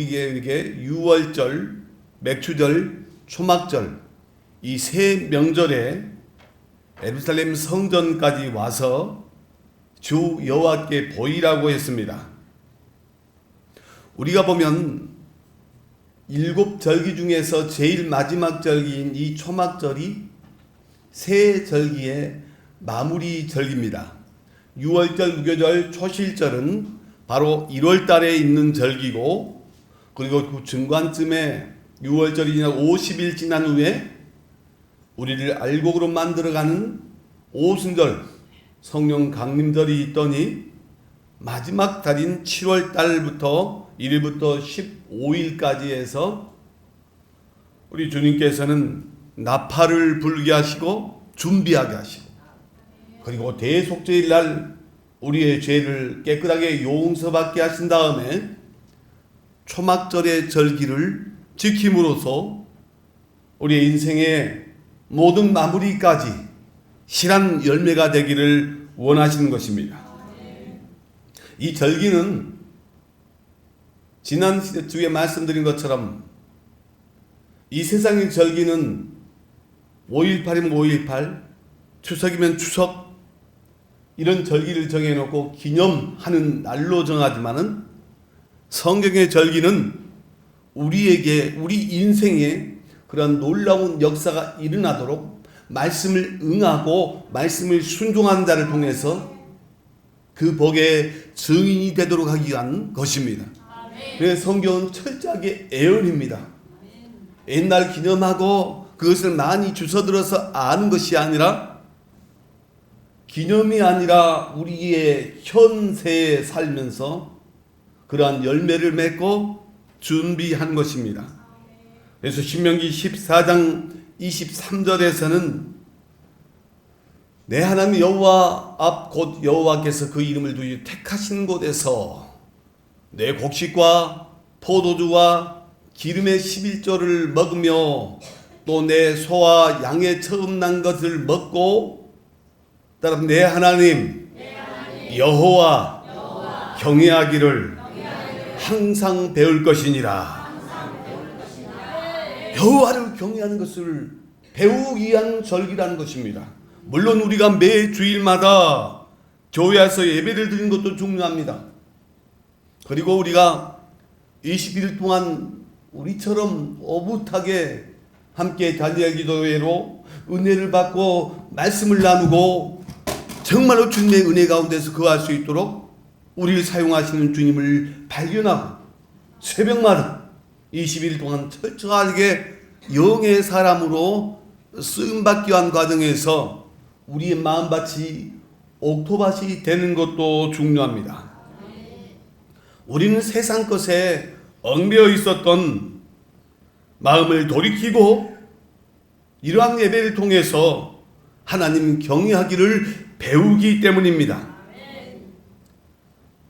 우리에게 유월절, 맥추절, 초막절 이 세 명절에 예루살렘 성전까지 와서 주 여호와께 보이라고 했습니다. 우리가 보면 7절기 중에서 제일 마지막 절기인 이 초막절이 세 절기의 마무리 절기입니다. 유월절, 무교절, 초실절은 바로 1월 달에 있는 절기고, 그리고 그 중간쯤에 6월절이 지나 50일 지난 후에 우리를 알곡으로 만들어가는 오순절, 성령 강림절이 있더니 마지막 달인 7월 달부터 1일부터 15일까지 해서 우리 주님께서는 나팔을 불게 하시고 준비하게 하시고, 그리고 대속죄일 날 우리의 죄를 깨끗하게 용서받게 하신 다음에 초막절의 절기를 지킴으로써 우리의 인생의 모든 마무리까지 실한 열매가 되기를 원하시는 것입니다. 이 절기는 지난 주에 말씀드린 것처럼 이 세상의 절기는 5.18이면 5.18, 추석이면 추석, 이런 절기를 정해놓고 기념하는 날로 정하지만은 성경의 절기는 우리에게, 우리 인생에 그런 놀라운 역사가 일어나도록 말씀을 응하고 말씀을 순종하는 자를 통해서 그 복의 증인이 되도록 하기 위한 것입니다. 그래서 성경은 철저하게 애언입니다. 옛날 기념하고 그것을 많이 주워들어서 아는 것이 아니라, 기념이 아니라 우리의 현세에 살면서 그러한 열매를 맺고 준비한 것입니다. 그래서 신명기 14장 23절에서는 내 하나님 여호와 앞 곧 여호와께서 그 이름을 두시 택하신 곳에서 내 곡식과 포도주와 기름의 11조를 먹으며 또 내 소와 양의 처음 난 것을 먹고, 따라 내 하나님 여호와 경외하기를 항상 배울 것이니라. 여호와를 경외하는 것을 배우기 위한 절기라는 것입니다. 물론 우리가 매 주일마다 교회에서 예배를 드리는 것도 중요합니다. 그리고 우리가 20일 동안 우리처럼 오붓하게 함께 달려야 기도회로 은혜를 받고 말씀을 나누고 정말로 주님의 은혜 가운데서 거할 수 있도록 우리를 사용하시는 주님을 발견하고 새벽마다 20일 동안 철저하게 영의 사람으로 쓰임받기 위한 과정에서 우리의 마음밭이 옥토밭이 되는 것도 중요합니다. 우리는 세상 것에 얽매여 있었던 마음을 돌이키고 이러한 예배를 통해서 하나님 경외하기를 배우기 때문입니다.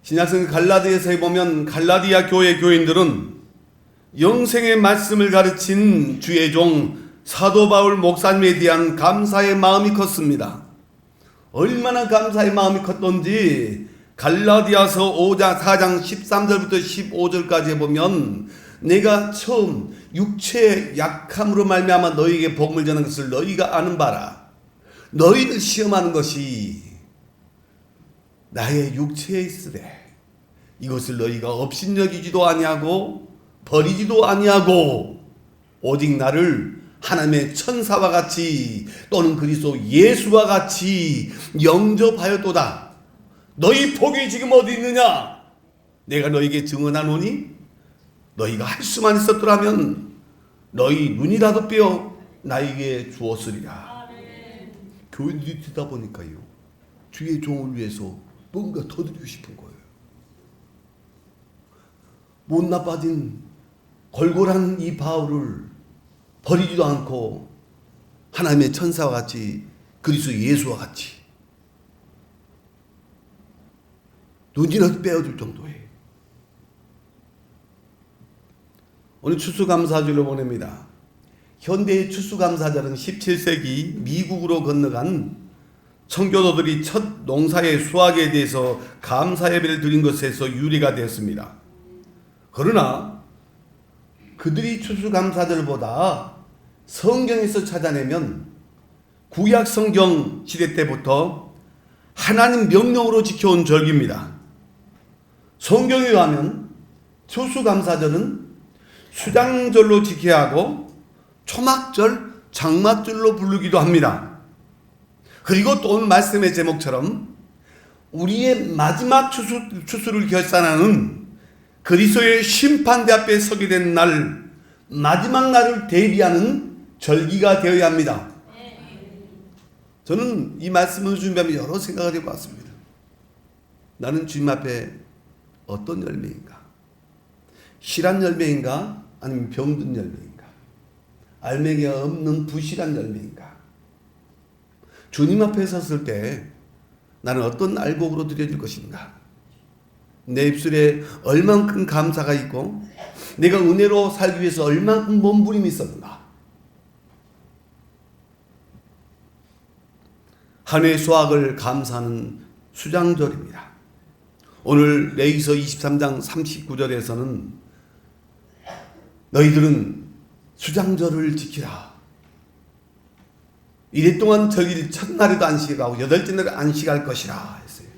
신약성 갈라디아서에 보면 갈라디아 교회 교인들은 영생의 말씀을 가르친 주의 종 사도 바울 목사님에 대한 감사의 마음이 컸습니다. 얼마나 감사의 마음이 컸던지 갈라디아서 5장 4장 13절부터 15절까지 보면 내가 처음 육체의 약함으로 말미암아 너희에게 복음을 전한 것을 너희가 아는 바라. 너희를 시험하는 것이 나의 육체에 있으되 이것을 너희가 업신여기지도 아니하고 버리지도 아니하고 오직 나를 하나님의 천사와 같이 또는 그리스도 예수와 같이 영접하였도다. 너희 복이 지금 어디 있느냐? 내가 너희에게 증언하노니 너희가 할 수만 있었더라면 너희 눈이라도 빼어 나에게 주었으리라. 교인들이 듣다 보니까요, 주의 종을 위해서 뭔가 더 드리고 싶은 거예요. 못 나빠진 골골한 이 바울을 버리지도 않고 하나님의 천사와 같이 그리스도 예수와 같이 눈이라도 빼어줄 정도에 오늘 추수감사절로 보냅니다. 현대의 추수감사절은 17세기 미국으로 건너간 청교도들이 첫 농사의 수확에 대해서 감사 예배를 드린 것에서 유래가 되었습니다. 그러나 그들이 추수감사절보다 성경에서 찾아내면 구약 성경 시대 때부터 하나님 명령으로 지켜온 절기입니다. 성경에 의하면 추수감사절은 수장절로 지켜야 하고 초막절, 장막절로 부르기도 합니다. 그리고 또 오늘 말씀의 제목처럼 우리의 마지막 추수를 결산하는 그리스도의 심판대 앞에 서게 된 날, 마지막 날을 대비하는 절기가 되어야 합니다. 저는 이 말씀을 준비하며 여러 생각을 해봤습니다. 나는 주님 앞에 어떤 열매인가? 실한 열매인가? 아니면 병든 열매인가? 알맹이가 없는 부실한 열매인가? 주님 앞에 섰을 때 나는 어떤 알곡으로 드려질 것인가? 내 입술에 얼만큼 감사가 있고 내가 은혜로 살기 위해서 얼만큼 몸부림이 있었는가? 한 해의 수확을 감사하는 수장절입니다. 오늘 레위기서 23장 39절에서는 너희들은 수장절을 지키라. 이래 동안 절기를 첫날에도 안식하고 여덟째 날에 안식할 것이라 했어요.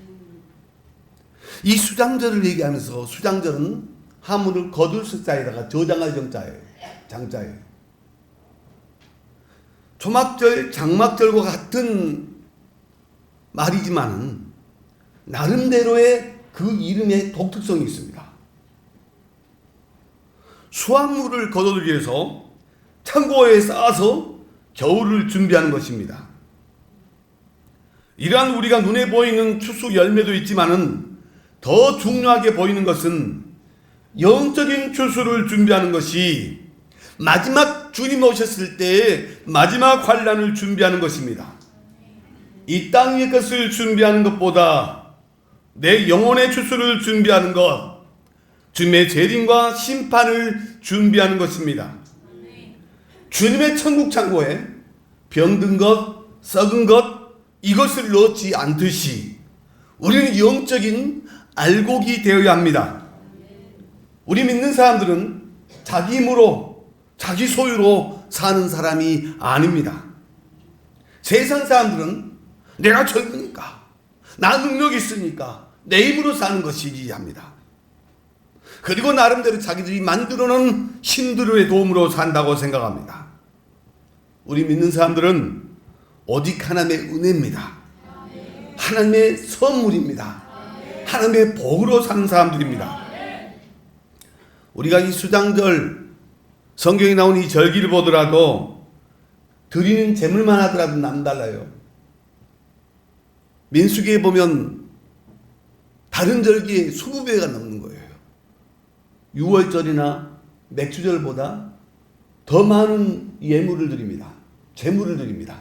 이 수장절을 얘기하면서 수장절은 하물을 거둘 숫자에다가 저장할 장자예요. 초막절, 장막절과 같은 말이지만 나름대로의 그 이름의 독특성이 있습니다. 수확물을 거두기 위해서 창고에 쌓아서 겨울을 준비하는 것입니다. 이러한 우리가 눈에 보이는 추수 열매도 있지만은 더 중요하게 보이는 것은 영적인 추수를 준비하는 것이 마지막 주님 오셨을 때의 마지막 환란을 준비하는 것입니다. 이 땅 위의 것을 준비하는 것보다 내 영혼의 추수를 준비하는 것, 주님의 재림과 심판을 준비하는 것입니다. 주님의 천국 창고에 병든 것, 썩은 것 이것을 넣지 않듯이 우리는 영적인 알곡이 되어야 합니다. 우리 믿는 사람들은 자기 힘으로 자기 소유로 사는 사람이 아닙니다. 세상 사람들은 내가 젊으니까 나 능력이 있으니까 내 힘으로 사는 것이지 합니다. 그리고 나름대로 자기들이 만들어놓은 힘들의 도움으로 산다고 생각합니다. 우리 믿는 사람들은 오직 하나님의 은혜입니다. 하나님의 선물입니다. 하나님의 복으로 사는 사람들입니다. 우리가 이 수장절 성경에 나온 이 절기를 보더라도 드리는 제물만 하더라도 남달라요. 민수기에 보면 다른 절기에 20배가 넘는 거예요. 6월절이나 맥주절보다 더 많은 예물을 드립니다. 제물을 드립니다.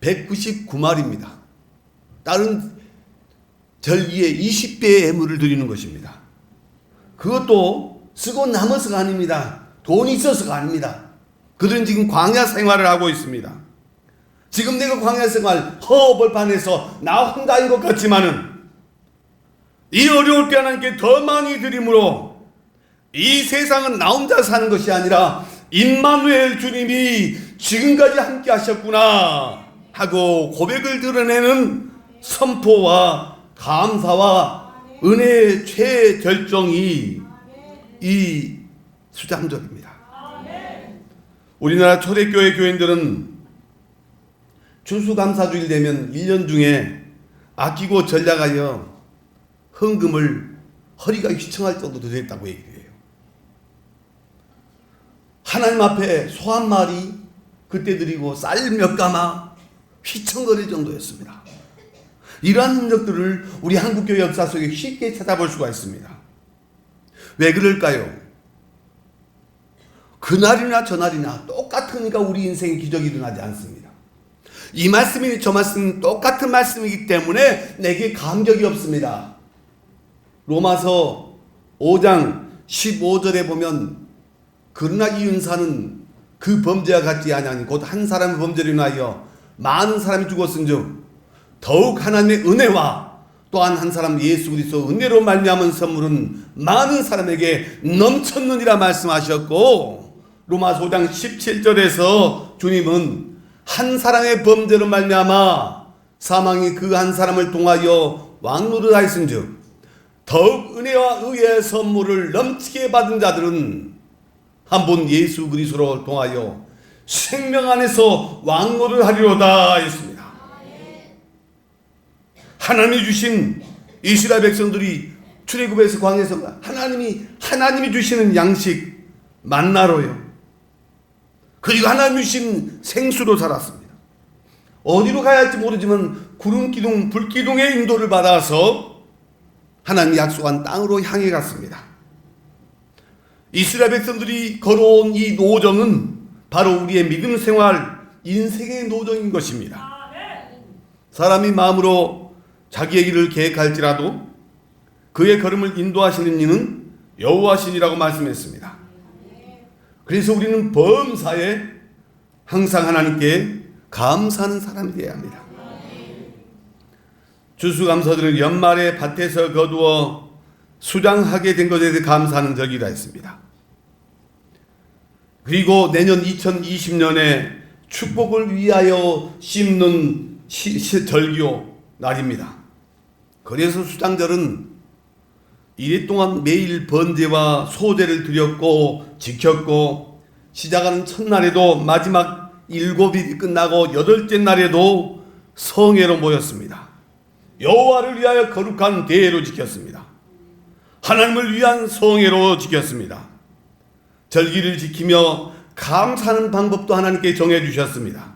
199마리입니다. 다른 절기에 20배의 예물을 드리는 것입니다. 그것도 쓰고 남아서가 아닙니다. 돈이 있어서가 아닙니다. 그들은 지금 광야 생활을 하고 있습니다. 지금 내가 광야 생활 허벌판에서 나 혼자인 것 같지만은 이 어려울 때 하나님께 더 많이 드림으로 이 세상은 나 혼자 사는 것이 아니라 임마누엘 주님이 지금까지 함께 하셨구나 하고 고백을 드러내는 선포와 감사와 은혜의 최결정이 이 수장절입니다. 우리나라 초대교회 교인들은 추수감사주일 되면 1년 중에 아끼고 전략하여 헌금을 허리가 휘청할 정도로 됐다고 얘기해요. 하나님 앞에 소 한 마리 그때 드리고 쌀 몇 가마 휘청거릴 정도였습니다. 이러한 흔적들을 우리 한국교회 역사 속에 쉽게 찾아볼 수가 있습니다. 왜 그럴까요? 그날이나 저날이나 똑같으니까 우리 인생에 기적이 일어나지 않습니다. 이 말씀이 저 말씀은 똑같은 말씀이기 때문에 내게 감격이 없습니다. 로마서 5장 15절에 보면 그러나 이 은사는 그 범죄와 같지 아니하니 곧 한 사람의 범죄로 인하여 많은 사람이 죽었은즉 더욱 하나님의 은혜와 또한 한 사람 예수 그리스도 은혜로 말미암은 선물은 많은 사람에게 넘쳤느니라 말씀하셨고, 로마서 5장 17절에서 주님은 한 사람의 범죄로 말미암아 사망이 그 한 사람을 통하여 왕노를 하였은즉 더욱 은혜와 의의 선물을 넘치게 받은 자들은 한 분 예수 그리스도로 통하여 생명 안에서 왕노를 하리로다 했습니다. 하나님이 주신 이스라엘 백성들이 출애굽에서 광야에서 하나님이 주시는 양식 만나로요. 그리고 하나님이 주신 생수로 살았습니다. 어디로 가야 할지 모르지만 구름 기둥, 불 기둥의 인도를 받아서 하나님이 약속한 땅으로 향해 갔습니다. 이스라엘 백성들이 걸어온 이 노정은 바로 우리의 믿음 생활, 인생의 노정인 것입니다. 사람이 마음으로 자기의 길을 계획할지라도 그의 걸음을 인도하시는 이는 여호와시니라고 말씀했습니다. 그래서 우리는 범사에 항상 하나님께 감사하는 사람이 되어야 합니다. 추수감사들은 연말에 밭에서 거두어 수장하게 된 것에 대해 감사하는 절기라 했습니다. 그리고 내년 2020년에 축복을 위하여 심는 절기요 날입니다. 그래서 수장절은 이래 동안 매일 번제와 소제를 드렸고 지켰고, 시작하는 첫날에도 마지막 7일이 끝나고 8째 날에도 성회로 모였습니다. 여호와를 위하여 거룩한 대회로 지켰습니다. 하나님을 위한 성회로 지켰습니다. 절기를 지키며 감사하는 방법도 하나님께 정해 주셨습니다.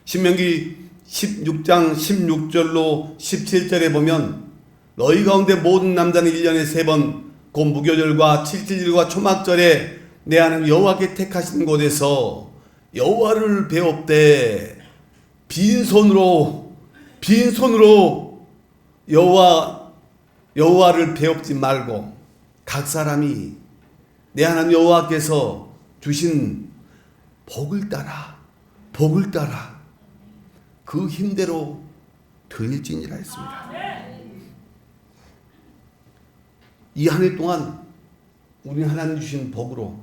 신명기 16장 16절로 17절에 보면 너희 가운데 모든 남자는 1년에 3번 곧 무교절과 칠칠절과 초막절에 내 하나님 여호와께 택하신 곳에서 여호와를 배웁되 빈손으로 여호와를 배웁지 말고 각 사람이 내 하나님 여호와께서 주신 복을 따라 그 힘대로 드릴지니라 했습니다. 이 한 해 동안 우리는 하나님 주신 복으로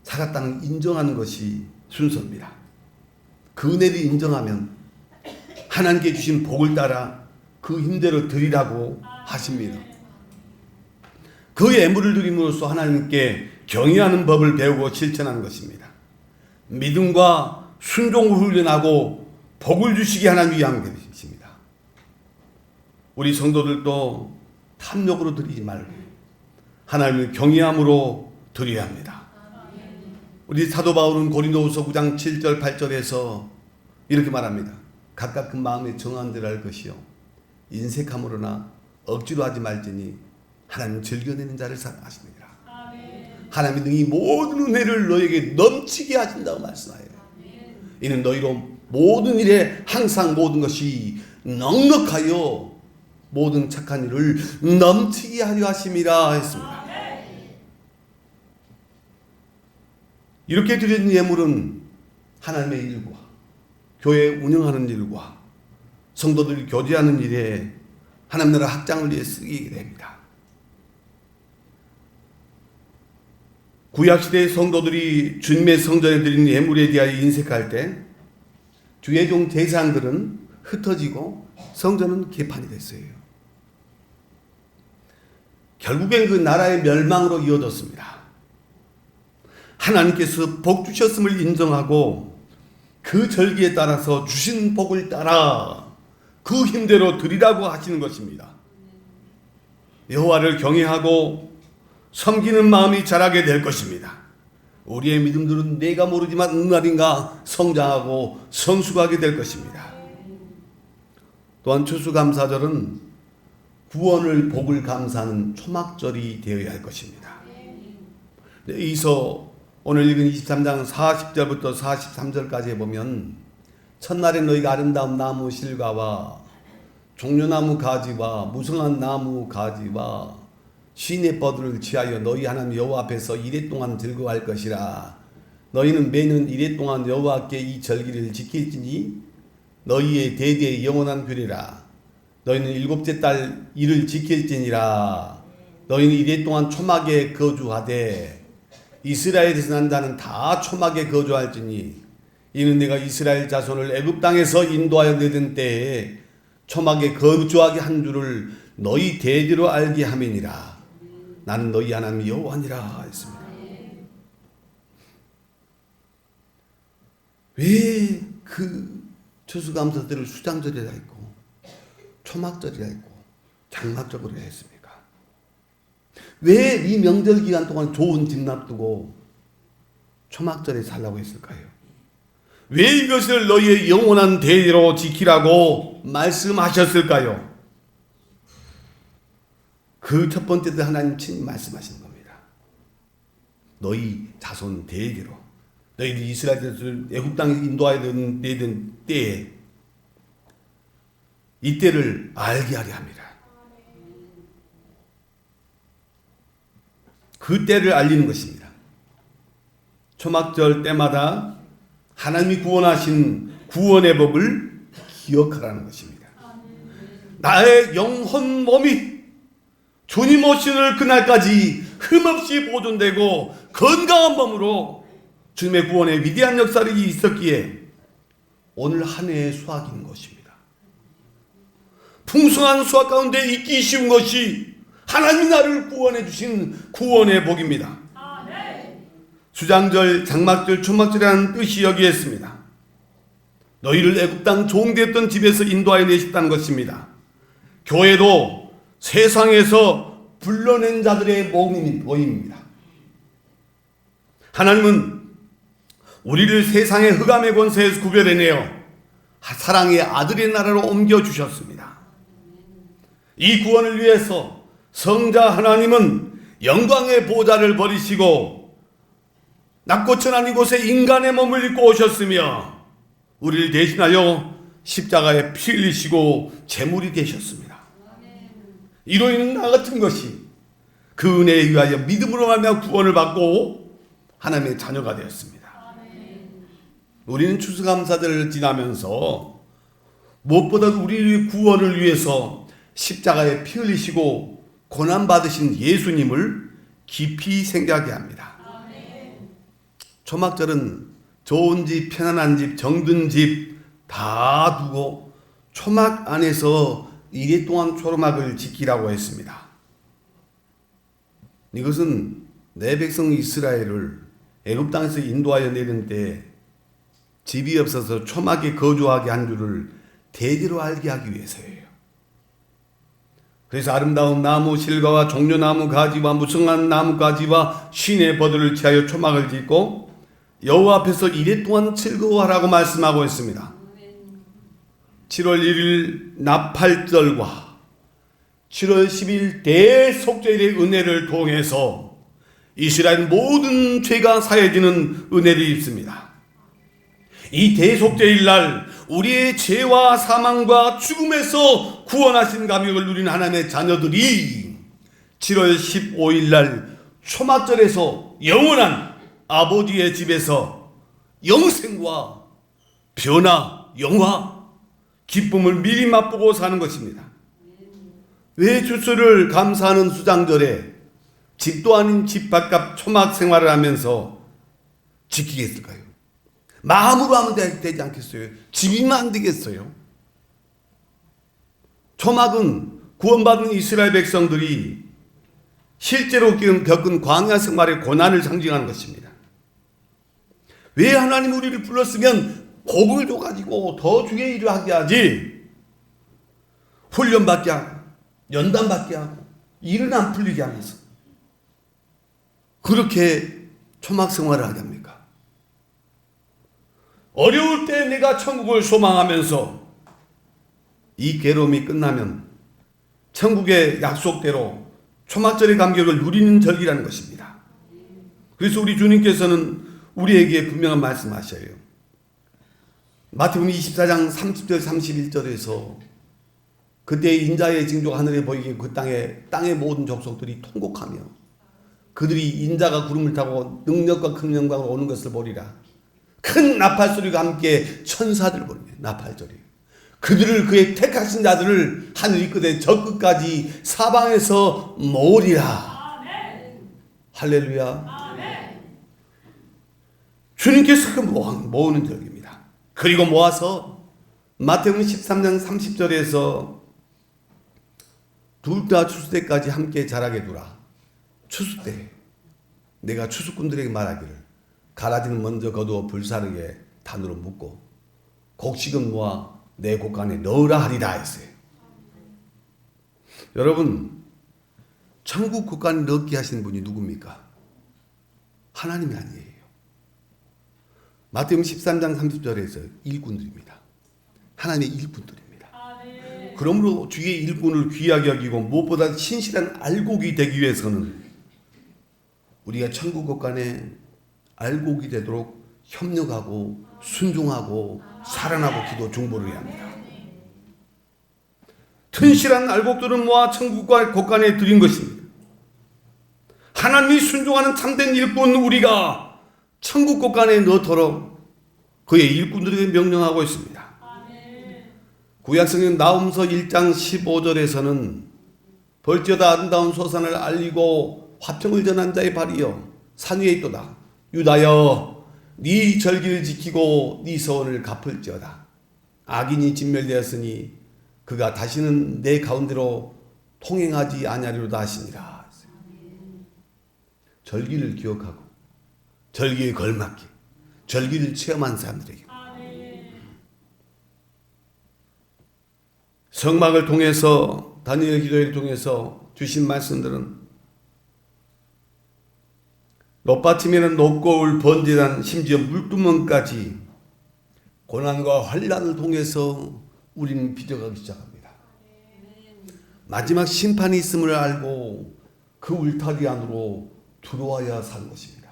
살았다는 인정하는 것이 순서입니다. 그 은혜를 인정하면 하나님께 주신 복을 따라 그 힘대로 드리라고 하십니다. 그 예물을 드림으로써 하나님께 경외하는 법을 배우고 실천하는 것입니다. 믿음과 순종을 훈련하고 복을 주시게 하나님 위한 것입니다. 우리 성도들도 탐욕으로 드리지 말고 하나님을 경외함으로 드려야 합니다. 우리 사도 바울은 고린도후서 9장 7절 8절에서 이렇게 말합니다. 각각 그 마음에 정한 대로 할 것이요 인색함으로나 억지로 하지 말지니 하나님 즐겨내는 자를 사랑하시느니라. 하나님이 능히 모든 은혜를 너에게 넘치게 하신다고 말씀하여요. 이는 너희로 모든 일에 항상 모든 것이 넉넉하여 모든 착한 일을 넘치게 하려 하심이라 했습니다. 이렇게 드리는 예물은 하나님의 일과 교회 운영하는 일과 성도들이 교제하는 일에 하나님 나라 확장을 위해 쓰이게 됩니다. 구약시대의 성도들이 주님의 성전에 드리는 예물에 대하여 인색할 때 주의 종 제사장들은 흩어지고 성전은 개판이 됐어요. 결국엔 그 나라의 멸망으로 이어졌습니다. 하나님께서 복 주셨음을 인정하고 그 절기에 따라서 주신 복을 따라 그 힘대로 드리라고 하시는 것입니다. 여호와를 경외하고 섬기는 마음이 자라게 될 것입니다. 우리의 믿음들은 내가 모르지만 어느 날인가 성장하고 성숙하게 될 것입니다. 또한 추수감사절은 구원을 복을 감사하는 초막절이 되어야 할 것입니다. 이서 오늘 읽은 23장 40절부터 43절까지 보면 첫날에 너희가 아름다운 나무 실과와 종려나무 가지와 무성한 나무 가지와 시내 뻗을 취하여 너희 하나님 여호와 앞에서 이래 동안 들고 갈 것이라. 너희는 매년 이래 동안 여호와께 이 절기를 지킬지니 너희의 대대의 영원한 규례라. 너희는 일곱째 달 일을 지킬지니라. 너희는 이래 동안 초막에 거주하되 이스라엘에서 난 자는 다 초막에 거주할지니 이는 내가 이스라엘 자손을 애굽 땅에서 인도하여 내던 때에 초막에 거주하게 한 줄을 너희 대대로 알게 함이니라. 나는 너희 하나님 여호와니라 했습니다. 왜 그 추수감사절을 수장절이라 했고 초막절이라 했고 장막절이라 했습니까? 왜 이 명절 기간 동안 좋은 집 놔두고 초막절에 살라고 했을까요? 왜 이것을 너희의 영원한 대대로 지키라고 말씀하셨을까요? 그 첫 번째 때 하나님 친히 말씀하신 겁니다. 너희 자손 대대로 너희들이 이스라엘을 애굽 땅에 인도하여 내던 때에 이때를 알게 하려 합니다. 그 때를 알리는 것입니다. 초막절 때마다 하나님이 구원하신 구원의 법을 기억하라는 것입니다. 나의 영혼 몸이 주님 오시는 그날까지 흠없이 보존되고 건강한 몸으로 주님의 구원의 위대한 역사를 있었기에 오늘 한 해의 수확인 것입니다. 풍성한 수확 가운데 있기 쉬운 것이 하나님이 나를 구원해 주신 구원의 복입니다. 수장절, 장막절, 초막절이라는 뜻이 여기에 있습니다. 너희를 애굽 땅 종되었던 집에서 인도하여 내셨다는 것입니다. 교회도 세상에서 불러낸 자들의 모임입니다. 하나님은 우리를 세상의 흑암의 권세에서 구별해내어 사랑의 아들의 나라로 옮겨주셨습니다. 이 구원을 위해서 성자 하나님은 영광의 보좌를 버리시고 낮고 천한 이곳에 인간의 몸을 입고 오셨으며 우리를 대신하여 십자가에 피 흘리시고 제물이 되셨습니다. 이로 인해 나 같은 것이 그 은혜에 의하여 믿음으로 말미암아 구원을 받고 하나님의 자녀가 되었습니다. 우리는 추수감사절을 지나면서 무엇보다 우리의 구원을 위해서 십자가에 피 흘리시고 고난받으신 예수님을 깊이 생각해야 합니다. 초막절은 좋은 집, 편안한 집, 정든 집 다 두고 초막 안에서 이래 동안 초막을 지키라고 했습니다. 이것은 내 백성 이스라엘을 애굽 땅에서 인도하여 내린 때 집이 없어서 초막에 거주하게 한 줄을 대대로 알게 하기 위해서예요. 그래서 아름다운 나무 실과와 종려나무 가지와 무성한 나무 가지와 신의 버들을 취하여 초막을 짓고 여호와 앞에서 이래 동안 즐거워하라고 말씀하고 있습니다. 7월 1일 나팔절과 7월 10일 대속죄일의 은혜를 통해서 이스라엘 모든 죄가 사해지는 은혜를 입습니다. 이 대속죄일 날 우리의 죄와 사망과 죽음에서 구원하신 감격을 누린 하나님의 자녀들이 7월 15일 날 초막절에서 영원한 아버지의 집에서 영생과 변화, 영화, 기쁨을 미리 맛보고 사는 것입니다. 왜 추수를 감사하는 수장절에 집도 아닌 집 바깥 초막 생활을 하면서 지키겠을까요? 마음으로 하면 되지 않겠어요? 집이면 안 되겠어요? 초막은 구원받은 이스라엘 백성들이 실제로 겪은 광야 생활의 고난을 상징하는 것입니다. 왜 하나님 우리를 불렀으면 복을 줘가지고 더 주의 일을 하게 하지 훈련받게 하고 연단받게 하고 일은 안 풀리게 하면서 그렇게 초막 생활을 하게 합니까? 어려울 때 내가 천국을 소망하면서 이 괴로움이 끝나면 천국의 약속대로 초막절의 감격을 누리는 절기라는 것입니다. 그래서 우리 주님께서는 우리에게 분명한 말씀하셔요. 마태복음 24장 30절 31절에서 그때 인자의 징조가 하늘에 보이기에 그 땅의 모든 족속들이 통곡하며 그들이 인자가 구름을 타고 능력과 큰 영광으로 오는 것을 보리라. 큰 나팔 소리가 함께 천사들 보리며 나팔 소리. 그들을 그의 택하신 자들을 하늘이 끝에 저 끝까지 사방에서 모으리라. 할렐루야. 주님께서 모으는 절기입니다. 그리고 모아서 마태복음 13장 30절에서 둘 다 추수 때까지 함께 자라게 두라. 추수 때 내가 추수꾼들에게 말하기를 가라지는 먼저 거두어 불사르게 단으로 묶고 곡식은 모아 내 곡간에 넣으라 하리라 했어요. 여러분, 천국 곡간에 넣게 하시는 분이 누굽니까? 하나님이 아니에요. 마태복음 13장 30절에서 일꾼들입니다. 하나님의 일꾼들입니다. 그러므로 주의 일꾼을 귀하게 여기고 무엇보다 신실한 알곡이 되기 위해서는 우리가 천국 곳간에 알곡이 되도록 협력하고 순종하고 살아나고 기도 중보를 해야 합니다. 튼실한 알곡들은 모아 천국 곳간에 드린 것입니다. 하나님이 순종하는 참된 일꾼 우리가 천국 곳간에 넣도록 그의 일꾼들에게 명령하고 있습니다. 구약성경 나홈서 1장 15절에서는 벌지어다 아름다운 소산을 알리고 화평을 전한 자의 발이여 산 위에 있도다. 유다여 네 절기를 지키고 네 서원을 갚을지어다. 악인이 진멸되었으니 그가 다시는 내 가운데로 통행하지 아니하리로다 하시니라. 절기를 기억하고 절기에 걸맞게 절기를 체험한 사람들에게 성막을 통해서 다니엘 기도회를 통해서 주신 말씀들은 높받침에는 높고 번제단 심지어 물두멍까지 고난과 환난을 통해서 우리는 빚어가기 시작합니다. 마지막 심판이 있음을 알고 그 울타리 안으로 들어와야 사는 것입니다.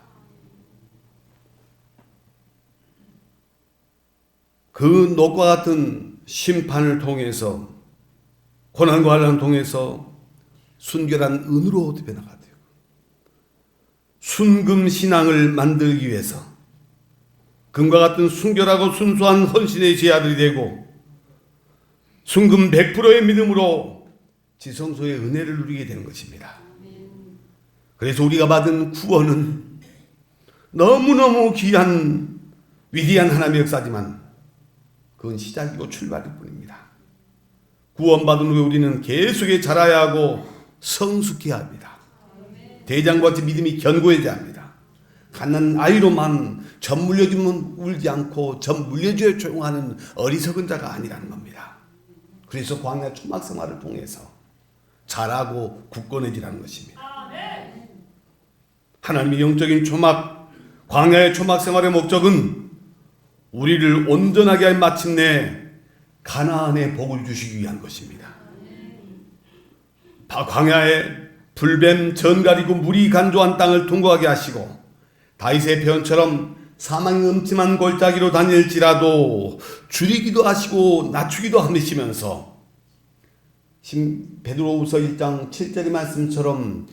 그 녹과 같은 심판을 통해서 고난과 환난을 통해서 순결한 은으로 변화가 돼요. 순금 신앙을 만들기 위해서 금과 같은 순결하고 순수한 헌신의 제아들이 되고 순금 100%의 믿음으로 지성소의 은혜를 누리게 되는 것입니다. 그래서 우리가 받은 구원은 너무너무 귀한 위대한 하나님의 역사지만 그건 시작이고 출발일 뿐입니다. 구원받은 후에 우리는 계속해 자라야 하고 성숙해야 합니다. 대장과 같이 믿음이 견고해져야 합니다. 갓난 아이로만 젖 물려주면 울지 않고 젖 물려줘야 조용하는 어리석은 자가 아니라는 겁니다. 그래서 광야 초막 생활을 통해서 자라고 굳건해지라는 것입니다. 하나님의 영적인 초막, 광야의 초막 생활의 목적은 우리를 온전하게 할 마침내 가나안의 복을 주시기 위한 것입니다. 광야에 불뱀 전갈이고 물이 간조한 땅을 통과하게 하시고 다윗의 표현처럼 사망의 음침한 골짜기로 다닐지라도 줄이기도 하시고 낮추기도 하시면서 베드로후서 1장 7절의 말씀처럼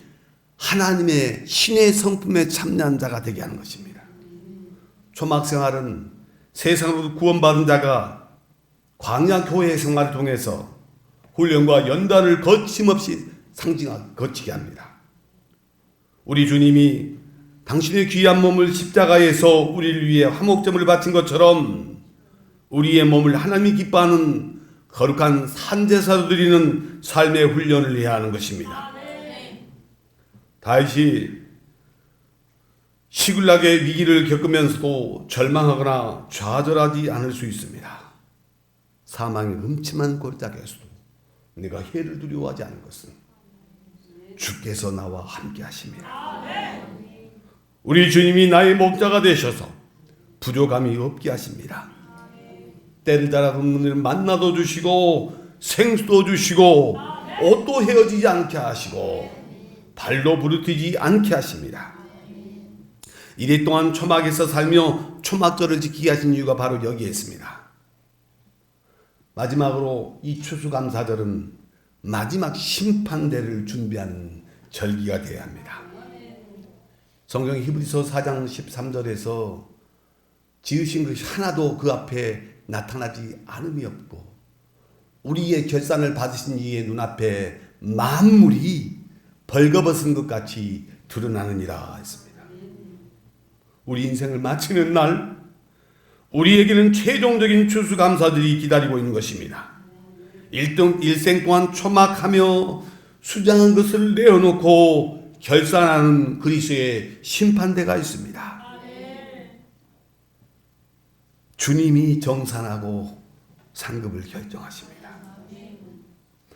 하나님의 신의 성품에 참여한 자가 되게 하는 것입니다. 초막생활은 세상으로 구원받은 자가 광야 교회 생활을 통해서 훈련과 연단을 거침없이 거치게 합니다. 우리 주님이 당신의 귀한 몸을 십자가에서 우리를 위해 화목제물을 바친 것처럼 우리의 몸을 하나님이 기뻐하는 거룩한 산제사로 드리는 삶의 훈련을 해야 하는 것입니다. 다윗이 시굴락의 위기를 겪으면서도 절망하거나 좌절하지 않을 수 있습니다. 사망의 음침한 골짜기에서도 내가 해를 두려워하지 않을 것은 주께서 나와 함께 하십니다. 우리 주님이 나의 목자가 되셔서 부족함이 없게 하십니다. 때를 따라 분을 만나도 주시고 생수도 주시고 옷도 헤어지지 않게 하시고 발도 부르트지 않게 하십니다. 이래 동안 초막에서 살며 초막절을 지키게 하신 이유가 바로 여기에 있습니다. 마지막으로 이 추수감사절은 마지막 심판대를 준비하는 절기가 되어야 합니다. 성경 히브리서 4장 13절에서 지으신 것이 하나도 그 앞에 나타나지 않음이 없고 우리의 결산을 받으신 이의 눈앞에 만물이 벌거벗은 것 같이 드러나느니라 했습니다. 우리 인생을 마치는 날 우리에게는 최종적인 추수감사들이 기다리고 있는 것입니다. 일생 동안 초막하며 수장한 것을 내어놓고 결산하는 그리스도의 심판대가 있습니다. 주님이 정산하고 상급을 결정하십니다.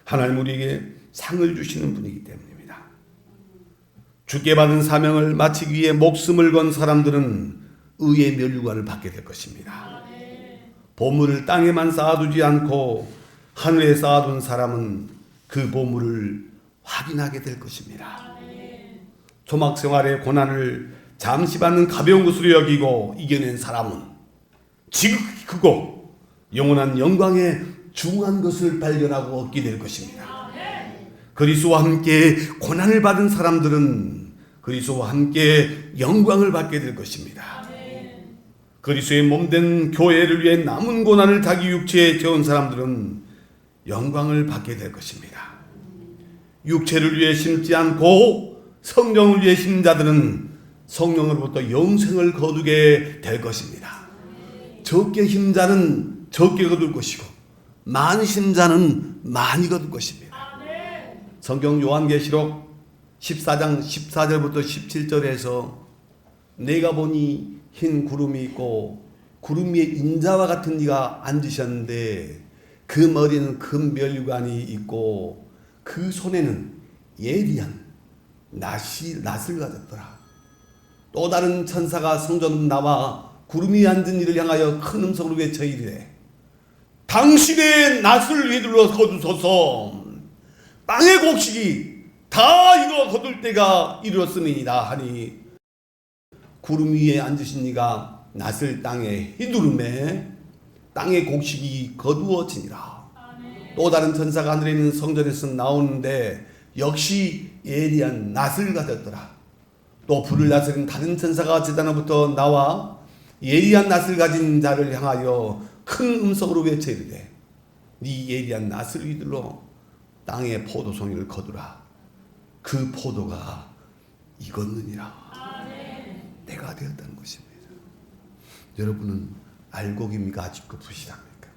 하나님 우리에게 상을 주시는 분이기 때문입니다. 주께 받은 사명을 마치기 위해 목숨을 건 사람들은 의의 멸류관을 받게 될 것입니다. 보물을 땅에만 쌓아두지 않고 하늘에 쌓아둔 사람은 그 보물을 확인하게 될 것입니다. 초막 생활의 고난을 잠시 받는 가벼운 것으로 여기고 이겨낸 사람은 지극히 크고 영원한 영광에 중한 것을 발견하고 얻게 될 것입니다. 그리스도와 함께 고난을 받은 사람들은 그리스도와 함께 영광을 받게 될 것입니다. 그리스도의 몸된 교회를 위해 남은 고난을 자기 육체에 채운 사람들은 영광을 받게 될 것입니다. 육체를 위해 심지 않고 성령을 위해 심는 자들은 성령으로부터 영생을 거두게 될 것입니다. 적게 힘 자는 적게 거둘 것이고 많이 힘 자는 많이 거둘 것입니다. 성경 요한계시록 14장 14절부터 17절에서 내가 보니 흰 구름이 있고 구름 위에 인자와 같은 이가 앉으셨는데 그 머리는 큰 멸류관이 있고 그 손에는 예리한 낫을 가졌더라. 또 다른 천사가 성전으로 나와 구름 위에 앉은 이를 향하여 큰 음성으로 외쳐 이르되 당신의 낫을 휘둘러 거두소서. 땅의 곡식이 다 이루어 거둘 때가 이르렀음이니라 하니 구름 위에 앉으신 이가 낫을 땅에 휘두르매 땅의 곡식이 거두어지니라. 또 다른 천사가 하늘에 있는 성전에서 나오는데 역시 예리한 낫을 가졌더라. 또 불을 다스리는 다른 천사가 제단으로부터 나와 예리한 낫을 가진 자를 향하여 큰 음성으로 외쳐 이르되 네 예리한 낫을 휘둘러 땅의 포도송이를 거두라. 그 포도가 익었느니라. 내가 되었다는 것입니다. 여러분은 알고 계십니까? 아직도 부실합니까?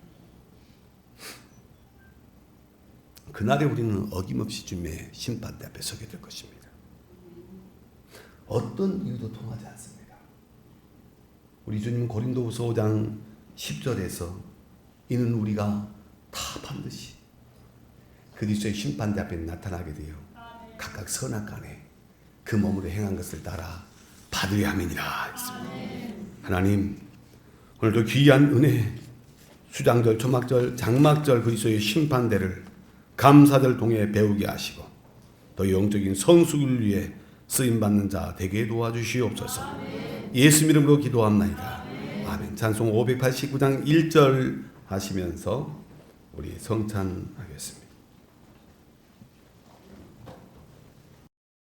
그날에 우리는 어김없이 주님의 심판대 앞에 서게 될 것입니다. 어떤 이유도 통하지 않습니다. 우리 주님 고린도후서 5장 10절에서 이는 우리가 다 반드시 그리스도의 심판대 앞에 나타나게 되어 각각 선악간에 그 몸으로 행한 것을 따라 받으려 함이니라 했습니다. 하나님 오늘도 귀한 은혜 수장절, 초막절, 장막절 그리스도의 심판대를 감사절 통해 배우게 하시고 더 영적인 성숙을 위해 쓰임받는 자 되게 도와주시옵소서. 예수 이름으로 기도합나이다. 아멘. 찬송 589장 1절 하시면서 우리 성찬하겠습니다.